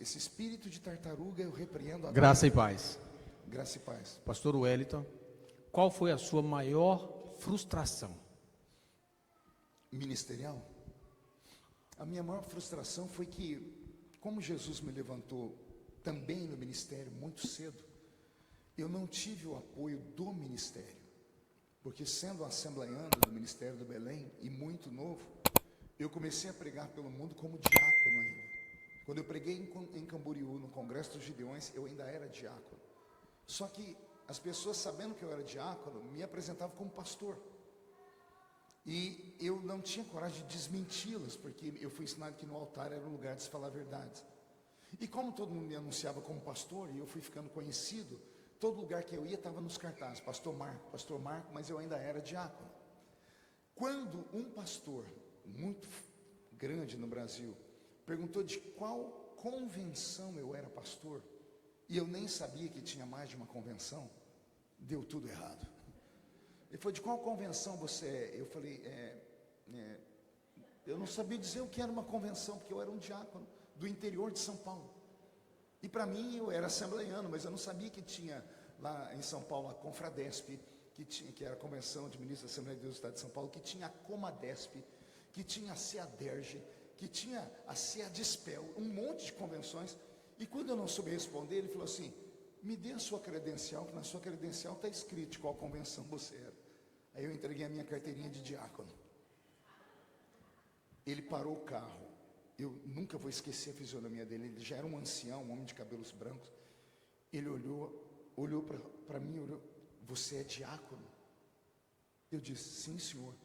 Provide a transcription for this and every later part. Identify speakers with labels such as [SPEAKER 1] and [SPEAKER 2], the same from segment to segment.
[SPEAKER 1] Esse espírito de tartaruga eu repreendo agora.
[SPEAKER 2] Graça e paz.
[SPEAKER 1] Graça e paz.
[SPEAKER 2] Pastor Wellington, qual foi a sua maior frustração?
[SPEAKER 1] Ministerial? A minha maior frustração foi que, como Jesus me levantou também no ministério muito cedo, eu não tive o apoio do ministério. Porque sendo um assembleiano do Ministério do Belém e muito novo, eu comecei a pregar pelo mundo como diácono ainda. Quando eu preguei em Camboriú, no Congresso dos Gideões, eu ainda era diácono. Só que as pessoas, sabendo que eu era diácono, me apresentavam como pastor. E eu não tinha coragem de desmenti-las, porque eu fui ensinado que no altar era o lugar de se falar a verdade. E como todo mundo me anunciava como pastor, e eu fui ficando conhecido, todo lugar que eu ia estava nos cartazes, pastor Marco, mas eu ainda era diácono. Quando um pastor muito grande no Brasil perguntou de qual convenção eu era pastor, e eu nem sabia que tinha mais de uma convenção, deu tudo errado. Ele falou, de qual convenção você é? Eu falei, eu não sabia dizer o que era uma convenção, porque eu era um diácono do interior de São Paulo. E para mim eu era assembleiano, mas eu não sabia que tinha lá em São Paulo a Confradesp, que era a Convenção de Ministros da Assembleia de Deus do Estado de São Paulo, que tinha a Comadesp, que tinha a CEADERJ, que tinha a CEADISPEL, um monte de convenções. E quando eu não soube responder, ele falou assim, me dê a sua credencial, que na sua credencial está escrito de qual convenção você era. Aí eu entreguei a minha carteirinha de diácono. Ele parou o carro. Eu nunca vou esquecer a fisionomia dele. Ele já era um ancião, um homem de cabelos brancos. Ele olhou para mim, você é diácono? Eu disse, sim, senhor.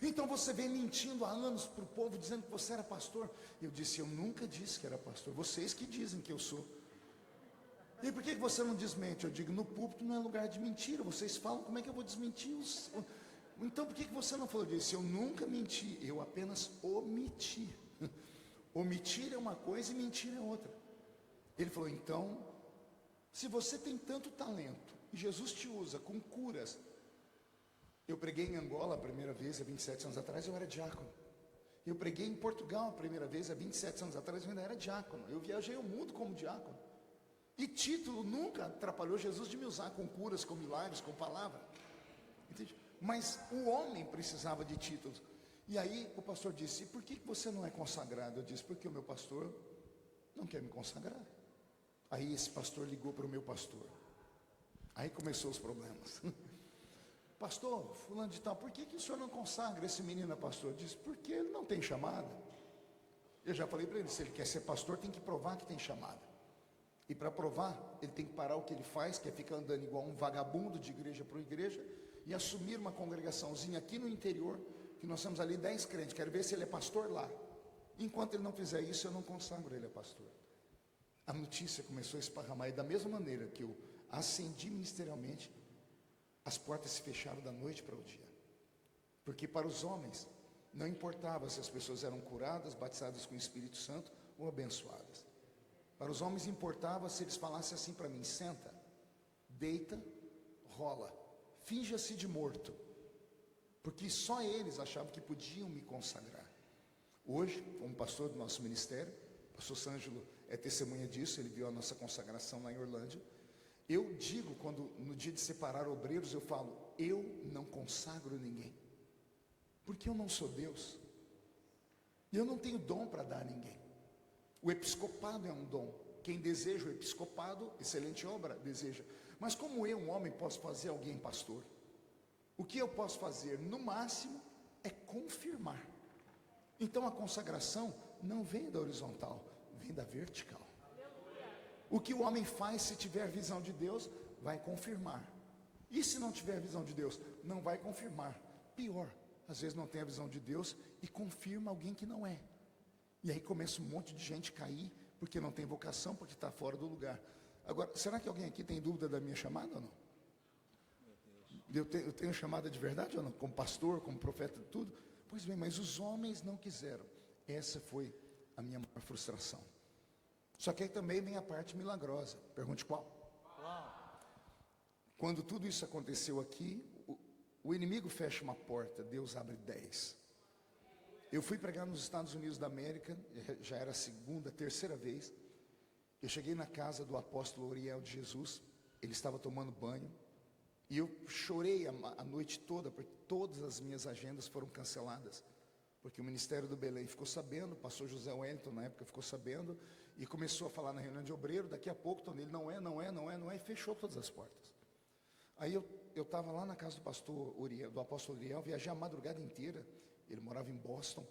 [SPEAKER 1] Então você vem mentindo há anos para o povo, dizendo que você era pastor. Eu disse, eu nunca disse que era pastor. Vocês que dizem que eu sou. E por que você não desmente? Eu digo, no púlpito não é lugar de mentira. Vocês falam, como é que eu vou desmentir os... Então por que você não falou disso? Eu nunca menti, eu apenas omiti. Omitir é uma coisa e mentir é outra. Ele falou, então, se você tem tanto talento, e Jesus te usa com curas. Eu preguei em Angola a primeira vez, há 27 anos atrás, eu era diácono. Eu preguei em Portugal a primeira vez, há 27 anos atrás, eu ainda era diácono. Eu viajei o mundo como diácono. E título nunca atrapalhou Jesus de me usar com curas, com milagres, com palavra. Entende? Mas o homem precisava de títulos. E aí o pastor disse, por que você não é consagrado? Eu disse, porque o meu pastor não quer me consagrar. Aí esse pastor ligou para o meu pastor. Aí começou os problemas. Pastor, fulano de tal, por que o senhor não consagra esse menino, pastor? Eu disse, porque ele não tem chamada. Eu já falei para ele, se ele quer ser pastor, tem que provar que tem chamada. E para provar, ele tem que parar o que ele faz, que é ficar andando igual um vagabundo de igreja para igreja, e assumir uma congregaçãozinha aqui no interior, que nós temos ali 10 crentes, quero ver se ele é pastor lá. Enquanto ele não fizer isso, eu não consagro ele a pastor. A notícia começou a esparramar, e da mesma maneira que eu ascendi ministerialmente, as portas se fecharam da noite para o dia. Porque para os homens, não importava se as pessoas eram curadas, batizadas com o Espírito Santo ou abençoadas. Para os homens importava se eles falassem assim para mim, senta, deita, rola, finja-se de morto. Porque só eles achavam que podiam me consagrar. Hoje, como pastor do nosso ministério, o pastor Sângelo é testemunha disso, ele viu a nossa consagração lá em Orlândia. Eu digo, quando no dia de separar obreiros, eu falo, eu não consagro ninguém. Porque eu não sou Deus. E eu não tenho dom para dar a ninguém. O episcopado é um dom. Quem deseja o episcopado, excelente obra, deseja. Mas como eu, um homem, posso fazer alguém pastor? O que eu posso fazer, no máximo, é confirmar. Então a consagração não vem da horizontal, vem da vertical. O que o homem faz, se tiver visão de Deus, vai confirmar. E se não tiver visão de Deus, não vai confirmar. Pior, às vezes não tem a visão de Deus e confirma alguém que não é. E aí começa um monte de gente cair, porque não tem vocação, porque está fora do lugar. Agora, será que alguém aqui tem dúvida da minha chamada ou não? Eu tenho chamada de verdade ou não? Como pastor, como profeta, tudo? Pois bem, mas os homens não quiseram. Essa foi a minha maior frustração. Só que aí também vem a parte milagrosa. Pergunte qual? Quando tudo isso aconteceu aqui, o inimigo fecha uma porta, Deus abre 10. Eu fui pregar nos Estados Unidos da América, já era a segunda, terceira vez. Eu cheguei na casa do apóstolo Uriel de Jesus, ele estava tomando banho, e eu chorei a noite toda, porque todas as minhas agendas foram canceladas, porque o Ministério do Belém ficou sabendo, o pastor José Wellington na época ficou sabendo, e começou a falar na reunião de obreiro, daqui a pouco, então ele não é, e fechou todas as portas. Aí eu estava lá na casa do pastor Uriel, do apóstolo Uriel, viajei a madrugada inteira, ele morava em Boston,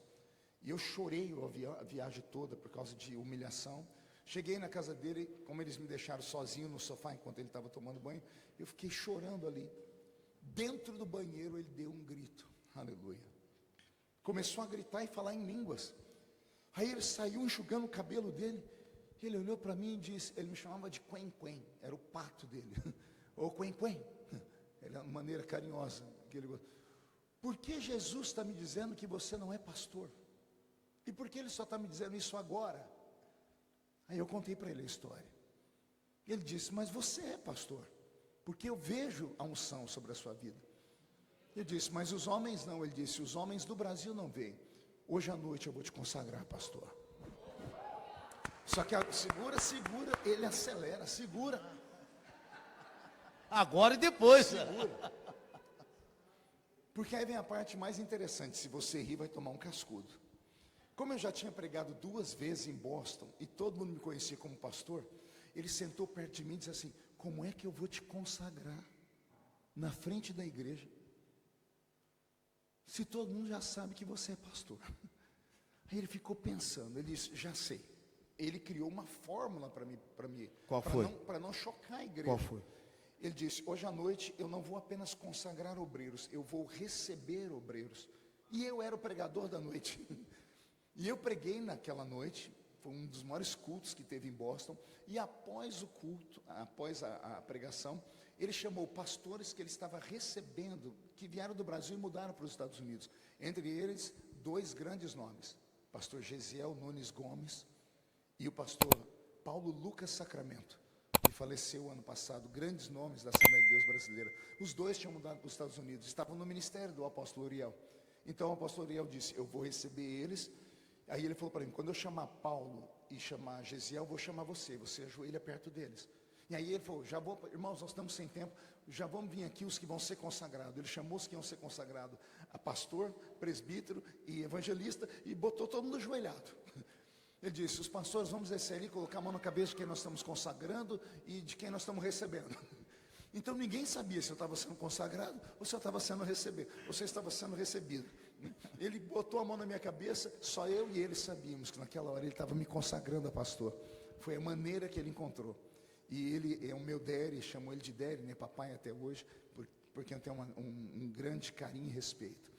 [SPEAKER 1] e eu chorei a viagem toda por causa de humilhação. Cheguei na casa dele, como eles me deixaram sozinho no sofá enquanto ele estava tomando banho, eu fiquei chorando ali. Dentro do banheiro ele deu um grito, aleluia. Começou a gritar e falar em línguas. Aí ele saiu enxugando o cabelo dele, ele olhou para mim e disse, ele me chamava de Quen Quen, era o pato dele, ou Quen Quen, ele é uma maneira carinhosa. Por que Jesus está me dizendo que você não é pastor? E por que ele só está me dizendo isso agora? Aí eu contei para ele a história. Ele disse, mas você é pastor, porque eu vejo a unção sobre a sua vida. Eu disse, mas os homens não. Ele disse, os homens do Brasil não veem. Hoje à noite eu vou te consagrar, pastor. Só que segura, ele acelera, segura.
[SPEAKER 3] Agora e depois.
[SPEAKER 1] Segura. Porque aí vem a parte mais interessante, se você rir vai tomar um cascudo. Como eu já tinha pregado 2 vezes em Boston, e todo mundo me conhecia como pastor, ele sentou perto de mim e disse assim, como é que eu vou te consagrar na frente da igreja, se todo mundo já sabe que você é pastor? Aí ele ficou pensando, ele disse, já sei. Ele criou uma fórmula para mim.
[SPEAKER 3] Qual foi?
[SPEAKER 1] Para não chocar a igreja.
[SPEAKER 3] Qual foi?
[SPEAKER 1] Ele disse, hoje à noite eu não vou apenas consagrar obreiros, eu vou receber obreiros. E eu era o pregador da noite. E eu preguei naquela noite, foi um dos maiores cultos que teve em Boston, e após o culto, após a pregação, ele chamou pastores que ele estava recebendo, que vieram do Brasil e mudaram para os Estados Unidos. Entre eles, 2 grandes nomes, pastor Gesiel Nunes Gomes e o pastor Paulo Lucas Sacramento, que faleceu ano passado, grandes nomes da Assembleia de Deus brasileira. Os 2 tinham mudado para os Estados Unidos, estavam no ministério do apóstolo Uriel. Então o apóstolo Uriel disse, eu vou receber eles. Aí ele falou para mim, quando eu chamar Paulo e chamar Gesiel, eu vou chamar você ajoelha perto deles. E aí ele falou, irmãos, nós estamos sem tempo, já vamos vir aqui os que vão ser consagrados. Ele chamou os que iam ser consagrados, a pastor, presbítero e evangelista, e botou todo mundo ajoelhado. Ele disse, os pastores, vamos descer ali, colocar a mão na cabeça de quem nós estamos consagrando e de quem nós estamos recebendo. Então ninguém sabia se eu estava sendo consagrado ou se eu estava sendo recebido, ou se eu estava sendo recebido. Ele botou a mão na minha cabeça, só eu e ele sabíamos que naquela hora ele estava me consagrando a pastor. Foi a maneira que ele encontrou. E ele é o meu daddy, chamo ele de daddy, né, papai até hoje, porque eu tenho um grande carinho e respeito.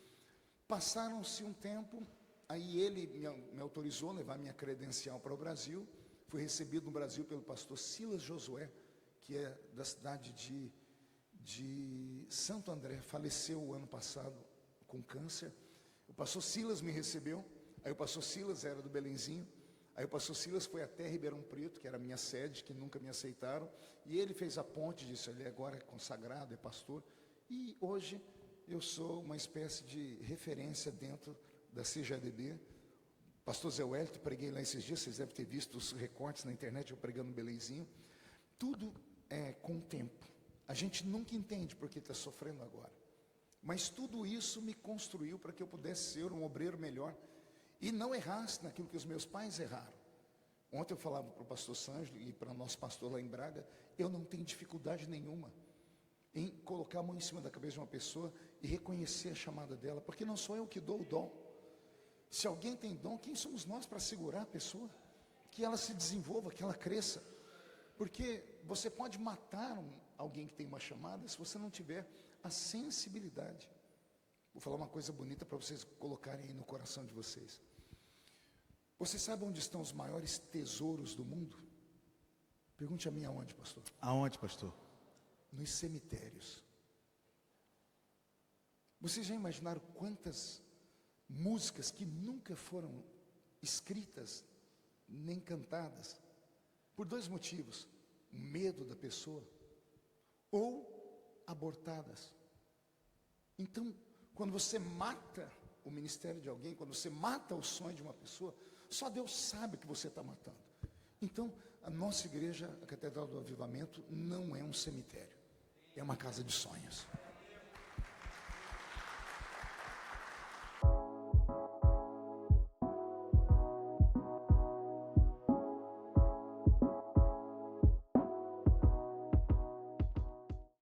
[SPEAKER 1] Passaram-se um tempo, aí ele me autorizou a levar minha credencial para o Brasil. Fui recebido no Brasil pelo pastor Silas Josué, que é da cidade de Santo André, faleceu o ano passado com câncer. O pastor Silas me recebeu, aí o pastor Silas era do Belenzinho, aí o pastor Silas foi até Ribeirão Preto, que era a minha sede, que nunca me aceitaram, e ele fez a ponte, disse, ele agora é consagrado, é pastor, e hoje eu sou uma espécie de referência dentro da CJDB. Pastor Zé Wellington, preguei lá esses dias, vocês devem ter visto os recortes na internet, eu pregando no Belenzinho. Tudo é com o tempo, a gente nunca entende porque está sofrendo agora. Mas tudo isso me construiu para que eu pudesse ser um obreiro melhor e não errasse naquilo que os meus pais erraram. Ontem eu falava para o pastor Sângelo e para o nosso pastor lá em Braga, eu não tenho dificuldade nenhuma em colocar a mão em cima da cabeça de uma pessoa e reconhecer a chamada dela, porque não sou eu que dou o dom. Se alguém tem dom, quem somos nós para segurar a pessoa? Que ela se desenvolva, que ela cresça. Porque você pode matar alguém que tem uma chamada se você não tiver a sensibilidade. Vou falar uma coisa bonita para vocês colocarem aí no coração de vocês. Você sabe onde estão os maiores tesouros do mundo? Pergunte a mim aonde, pastor?
[SPEAKER 3] Aonde, pastor?
[SPEAKER 1] Nos cemitérios. Vocês já imaginaram quantas músicas que nunca foram escritas nem cantadas? Por 2 motivos: o medo da pessoa ou abortadas. Então, quando você mata o ministério de alguém, quando você mata o sonho de uma pessoa, só Deus sabe que você está matando. Então, a nossa igreja, a Catedral do Avivamento, não é um cemitério, é uma casa de sonhos.